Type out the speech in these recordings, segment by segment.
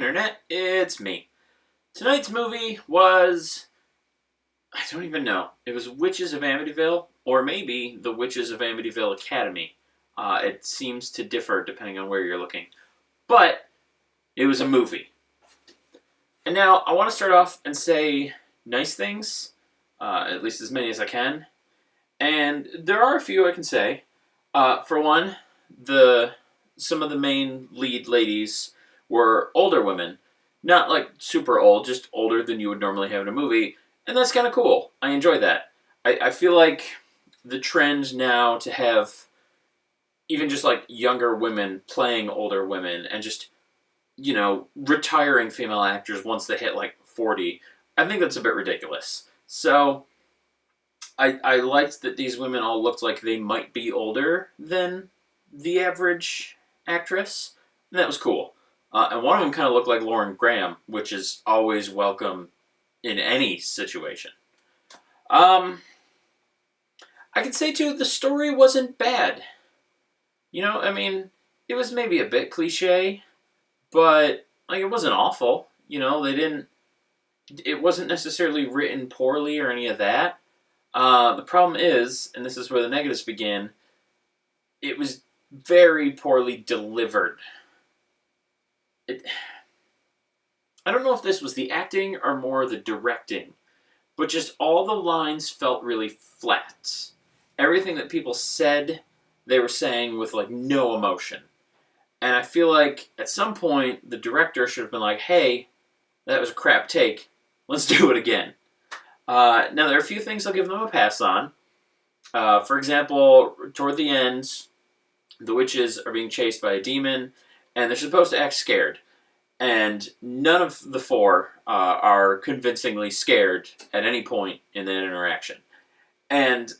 Internet, it's me. Tonight's movie was, I don't even know. It was Witches of Amityville, or maybe The Witches of Amityville Academy. It seems to differ depending on where you're looking. But it was a movie. And now I want to start off and say nice things, at least as many as I can. And there are a few I can say. For one, some of the main lead ladies were older women. Not like super old, just older than you would normally have in a movie. And that's kind of cool. I enjoy that. I feel like the trend now to have even just like younger women playing older women and just, retiring female actors once they hit like 40, I think that's a bit ridiculous. So I liked that these women all looked like they might be older than the average actress, and that was cool. And one of them kind of looked like Lauren Graham, which is always welcome in any situation. I could say, too, the story wasn't bad. It was maybe a bit cliche, but it wasn't awful. It wasn't necessarily written poorly or any of that. The problem is, and this is where the negatives begin, it was very poorly delivered. I don't know if this was the acting or more the directing, but just all the lines felt really flat. Everything that people said, they were saying with no emotion. And I feel like at some point the director should have been like, hey, that was a crap take. Let's do it again. Now there are a few things I'll give them a pass on. For example, toward the end, the witches are being chased by a demon, and they're supposed to act scared. And none of the four are convincingly scared at any point in that interaction. And,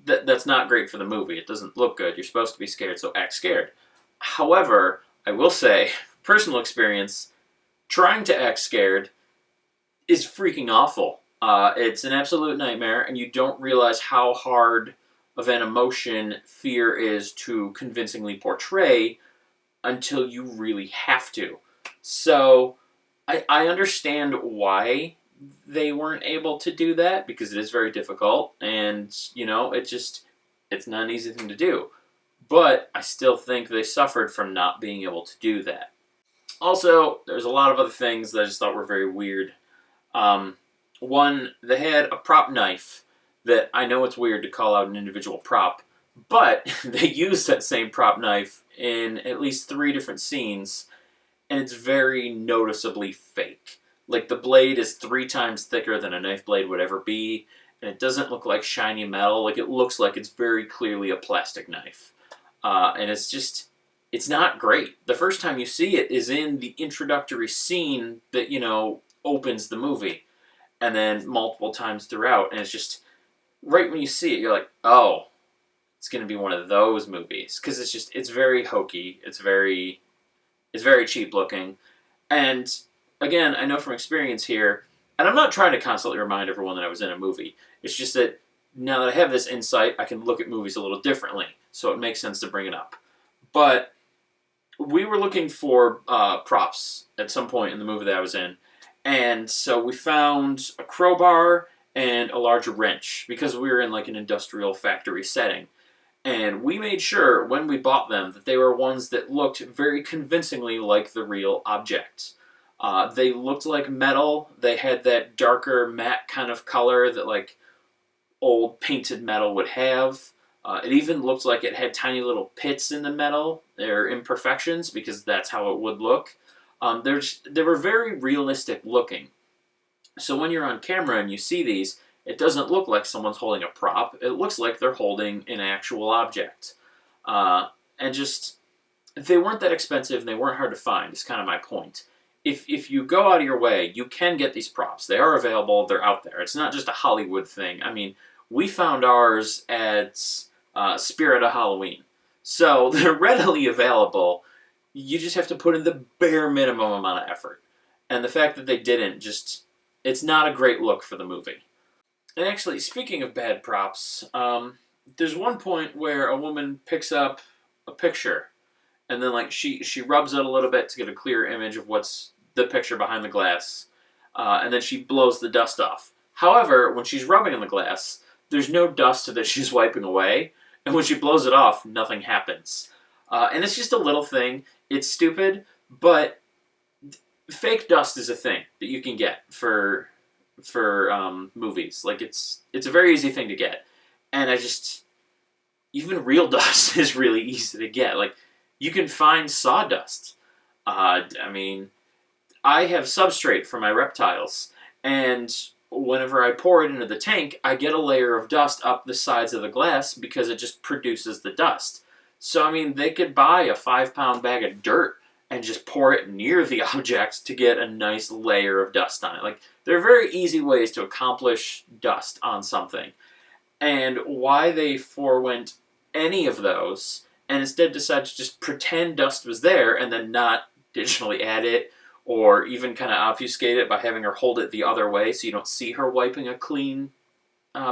that's not great for the movie. It doesn't look good. You're supposed to be scared, so act scared. However, I will say, personal experience, trying to act scared is freaking awful. It's an absolute nightmare, and you don't realize how hard of an emotion fear is to convincingly portray until you really have to. So, I understand why they weren't able to do that, because it is very difficult, and, it's not an easy thing to do. But I still think they suffered from not being able to do that. Also, there's a lot of other things that I just thought were very weird. One, they had a prop knife that I know it's weird to call out an individual prop, but they used that same prop knife in at least 3 different scenes, and it's very noticeably fake. The blade is 3 times thicker than a knife blade would ever be, and it doesn't look like shiny metal. It looks like it's very clearly a plastic knife. And it's not great. The first time you see it is in the introductory scene that, opens the movie. And then multiple times throughout, and it's just, right when you see it, you're like, oh, it's going to be one of those movies. Because it's very hokey. It's very cheap looking. And again, I know from experience here, and I'm not trying to constantly remind everyone that I was in a movie. It's just that now that I have this insight, I can look at movies a little differently. So it makes sense to bring it up. But we were looking for props at some point in the movie that I was in. And so we found a crowbar and a large wrench because we were in an industrial factory setting. And we made sure when we bought them that they were ones that looked very convincingly like the real object. They looked like metal. They had that darker matte kind of color that old painted metal would have. It even looked like it had tiny little pits in the metal. They're imperfections because that's how it would look. They were very realistic looking. So when you're on camera and you see these, it doesn't look like someone's holding a prop. It looks like they're holding an actual object. And they weren't that expensive and they weren't hard to find, is kind of my point. If you go out of your way, you can get these props. They are available. They're out there. It's not just a Hollywood thing. We found ours at Spirit of Halloween. So they're readily available. You just have to put in the bare minimum amount of effort. And the fact that they didn't, it's not a great look for the movie. And actually, speaking of bad props, there's one point where a woman picks up a picture, and then she rubs it a little bit to get a clear image of what's the picture behind the glass, and then she blows the dust off. However, when she's rubbing on the glass, there's no dust that she's wiping away, and when she blows it off, nothing happens. And it's just a little thing. It's stupid, but fake dust is a thing that you can get for movies. Like it's a very easy thing to get, and even real dust is really easy to get. Like you can find sawdust. I mean, I have substrate for my reptiles, and whenever I pour it into the tank, I get a layer of dust up the sides of the glass because it just produces the dust. So, I mean, they could buy a 5-pound bag of dirt and just pour it near the object to get a nice layer of dust on it. Like, there are very easy ways to accomplish dust on something. And why they forewent any of those and instead decided to just pretend dust was there and then not digitally add it or even kind of obfuscate it by having her hold it the other way so you don't see her wiping a clean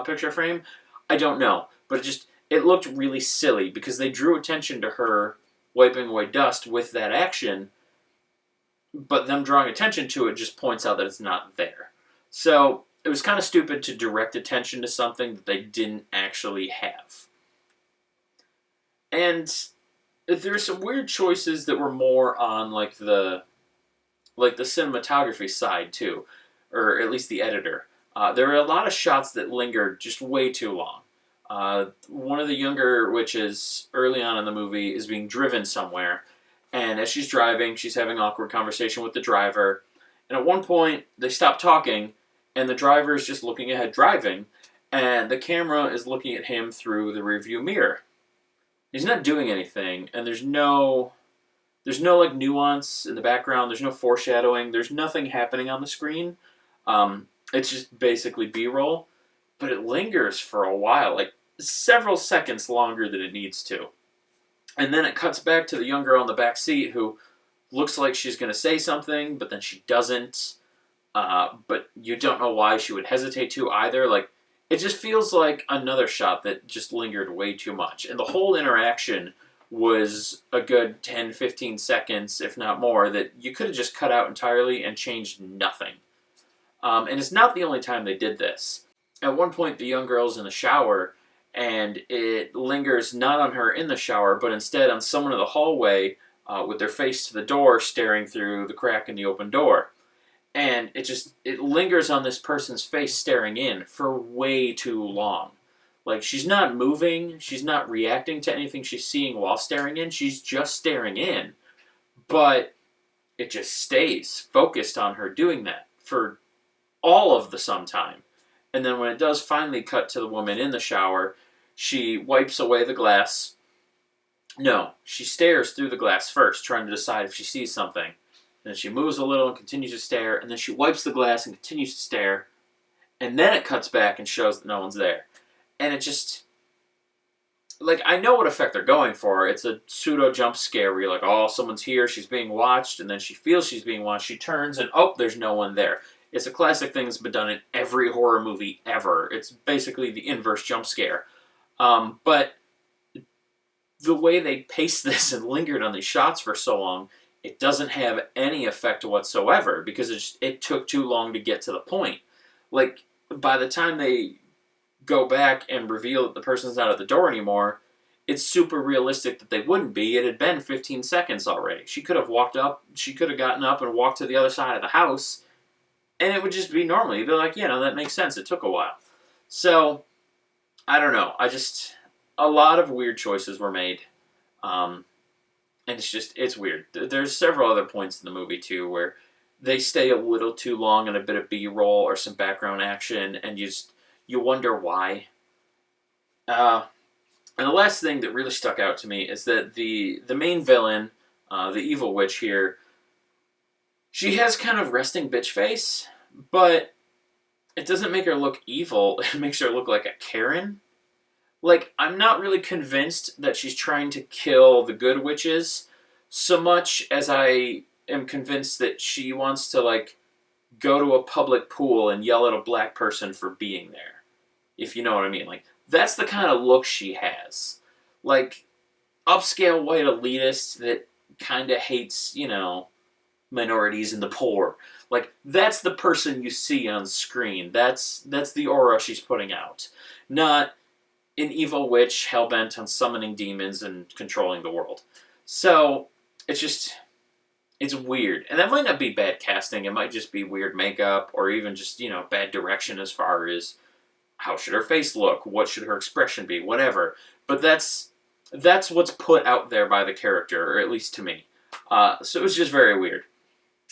picture frame, I don't know. But it looked really silly because they drew attention to her wiping away dust with that action, but them drawing attention to it just points out that it's not there. So it was kind of stupid to direct attention to something that they didn't actually have. And there's some weird choices that were more on like the cinematography side too, or at least the editor. There are a lot of shots that lingered just way too long. One of the younger witches early on in the movie is being driven somewhere, and as she's driving, she's having awkward conversation with the driver, and at one point, they stop talking, and the driver is just looking ahead driving, and the camera is looking at him through the rearview mirror. He's not doing anything, and there's no like nuance in the background, there's no foreshadowing, there's nothing happening on the screen. It's just basically B-roll, but it lingers for a while, like several seconds longer than it needs to. And then it cuts back to the young girl in the back seat who looks like she's going to say something, but then she doesn't. But you don't know why she would hesitate to either. Like, it just feels like another shot that just lingered way too much. And the whole interaction was a good 10, 15 seconds, if not more, that you could have just cut out entirely and changed nothing. And it's not the only time they did this. At one point, the young girl's in the shower, and it lingers not on her in the shower, but instead on someone in the hallway with their face to the door, staring through the crack in the open door. And it lingers on this person's face staring in for way too long. Like, she's not moving, she's not reacting to anything she's seeing while staring in, she's just staring in. But it just stays focused on her doing that for all of the sometime. And then when it does finally cut to the woman in the shower, she wipes away the glass. No, she stares through the glass first, trying to decide if she sees something. And then she moves a little and continues to stare, and then she wipes the glass and continues to stare. And then it cuts back and shows that no one's there. And it just... Like, I know what effect they're going for. It's a pseudo jump scare where you're like, oh, someone's here, she's being watched, and then she feels she's being watched, she turns, and oh, there's no one there. It's a classic thing that's been done in every horror movie ever. It's basically the inverse jump scare. But the way they paced this and lingered on these shots for so long, it doesn't have any effect whatsoever because it took too long to get to the point. Like, by the time they go back and reveal that the person's not at the door anymore, it's super realistic that they wouldn't be. It had been 15 seconds already. She could have walked up, she could have gotten up and walked to the other side of the house, and it would just be normal. You'd be like, yeah, no, that makes sense. It took a while. So, I don't know. A lot of weird choices were made. And it's weird. There's several other points in the movie, too, where they stay a little too long in a bit of B-roll or some background action, and you wonder why. And the last thing that really stuck out to me is that the main villain, the evil witch here, she has kind of resting bitch face, but it doesn't make her look evil. It makes her look like a Karen. Like, I'm not really convinced that she's trying to kill the good witches so much as I am convinced that she wants to, like, go to a public pool and yell at a black person for being there. If you know what I mean. Like, that's the kind of look she has. Like, upscale white elitist that kind of hates, minorities and the poor. Like, that's the person you see on screen. That's the aura she's putting out. Not an evil witch hell-bent on summoning demons and controlling the world. So, it's just, it's weird. And that might not be bad casting. It might just be weird makeup or even just, bad direction as far as how should her face look? What should her expression be? Whatever. But that's what's put out there by the character, or at least to me. So it was just very weird.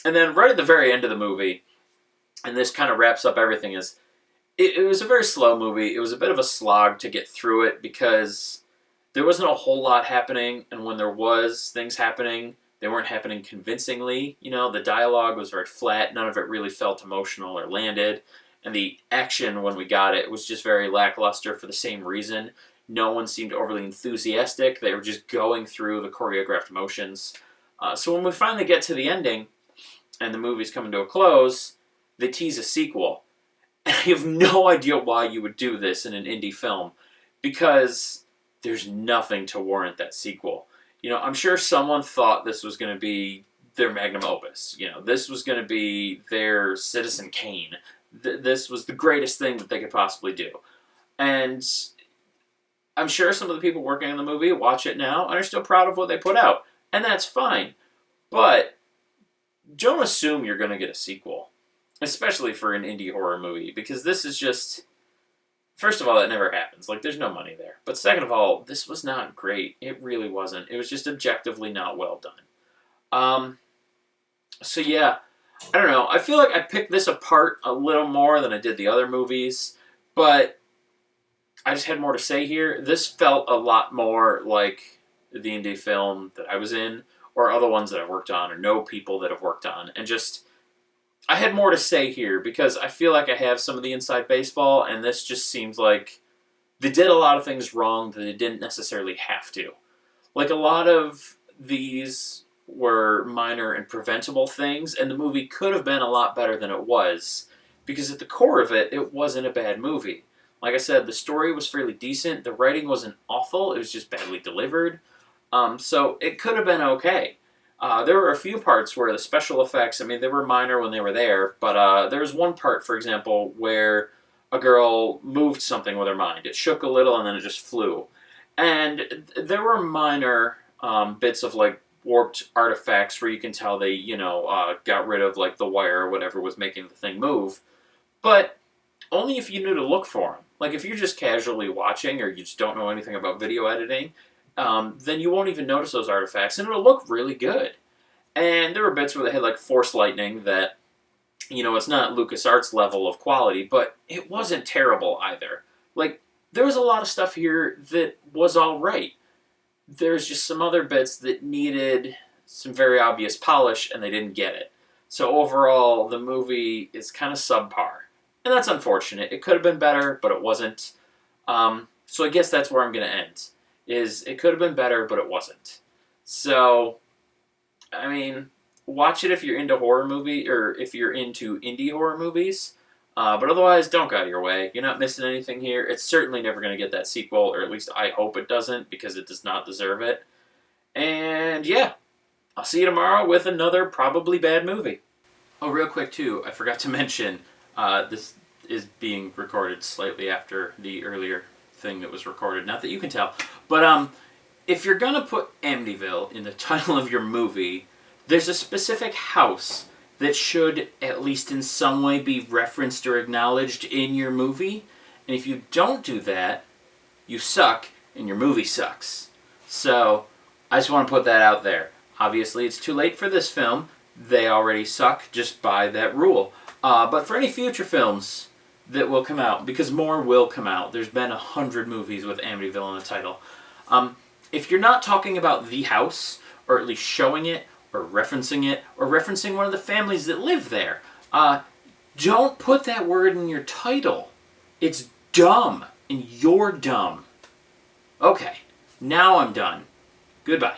And then right at the very end of the movie, and this kind of wraps up everything, is it was a very slow movie. It was a bit of a slog to get through it because there wasn't a whole lot happening, and when there was things happening, they weren't happening convincingly. The dialogue was very flat. None of it really felt emotional or landed. And the action, when we got it, was just very lackluster for the same reason. No one seemed overly enthusiastic. They were just going through the choreographed motions. So when we finally get to the ending, and the movie's coming to a close, they tease a sequel. And I have no idea why you would do this in an indie film, because there's nothing to warrant that sequel. I'm sure someone thought this was going to be their magnum opus. This was going to be their Citizen Kane. This was the greatest thing that they could possibly do. And I'm sure some of the people working on the movie watch it now and are still proud of what they put out. And that's fine. But don't assume you're going to get a sequel. Especially for an indie horror movie. Because this is just... First of all, that never happens. There's no money there. But second of all, this was not great. It really wasn't. It was just objectively not well done. So yeah, I don't know. I feel like I picked this apart a little more than I did the other movies. But I just had more to say here. This felt a lot more like the indie film that I was in, or other ones that I've worked on, or know people that have worked on. And just... I had more to say here because I feel like I have some of the inside baseball, and this just seems like they did a lot of things wrong that they didn't necessarily have to. A lot of these were minor and preventable things, and the movie could have been a lot better than it was, because at the core of it, it wasn't a bad movie. Like I said, the story was fairly decent, the writing wasn't awful, it was just badly delivered, so it could have been okay. There were a few parts where the special effects, they were minor when they were there, but there was one part, for example, where a girl moved something with her mind. It shook a little and then it just flew. And there were minor bits of, warped artifacts where you can tell they, got rid of, the wire or whatever was making the thing move. But only if you knew to look for them. If you're just casually watching or you just don't know anything about video editing, then you won't even notice those artifacts, and it'll look really good. And there were bits where they had, force lightning that, it's not LucasArts level of quality, but it wasn't terrible either. There was a lot of stuff here that was alright. There's just some other bits that needed some very obvious polish, and they didn't get it. So overall, the movie is kind of subpar. And that's unfortunate. It could have been better, but it wasn't. So I guess that's where I'm going to end. It could have been better, but it wasn't. So, watch it if you're into horror movie, or if you're into indie horror movies. But otherwise, don't go out of your way. You're not missing anything here. It's certainly never going to get that sequel, or at least I hope it doesn't, because it does not deserve it. And yeah, I'll see you tomorrow with another probably bad movie. Oh, real quick too, I forgot to mention, this is being recorded slightly after the earlier thing that was recorded. Not that you can tell. But if you're going to put Amityville in the title of your movie, there's a specific house that should, at least in some way, be referenced or acknowledged in your movie. And if you don't do that, you suck, and your movie sucks. So, I just want to put that out there. Obviously, it's too late for this film. They already suck just by that rule. But for any future films that will come out, because more will come out. There's been 100 movies with Amityville in the title. If you're not talking about the house, or at least showing it, or referencing one of the families that live there, don't put that word in your title. It's dumb, and you're dumb. Okay, now I'm done. Goodbye.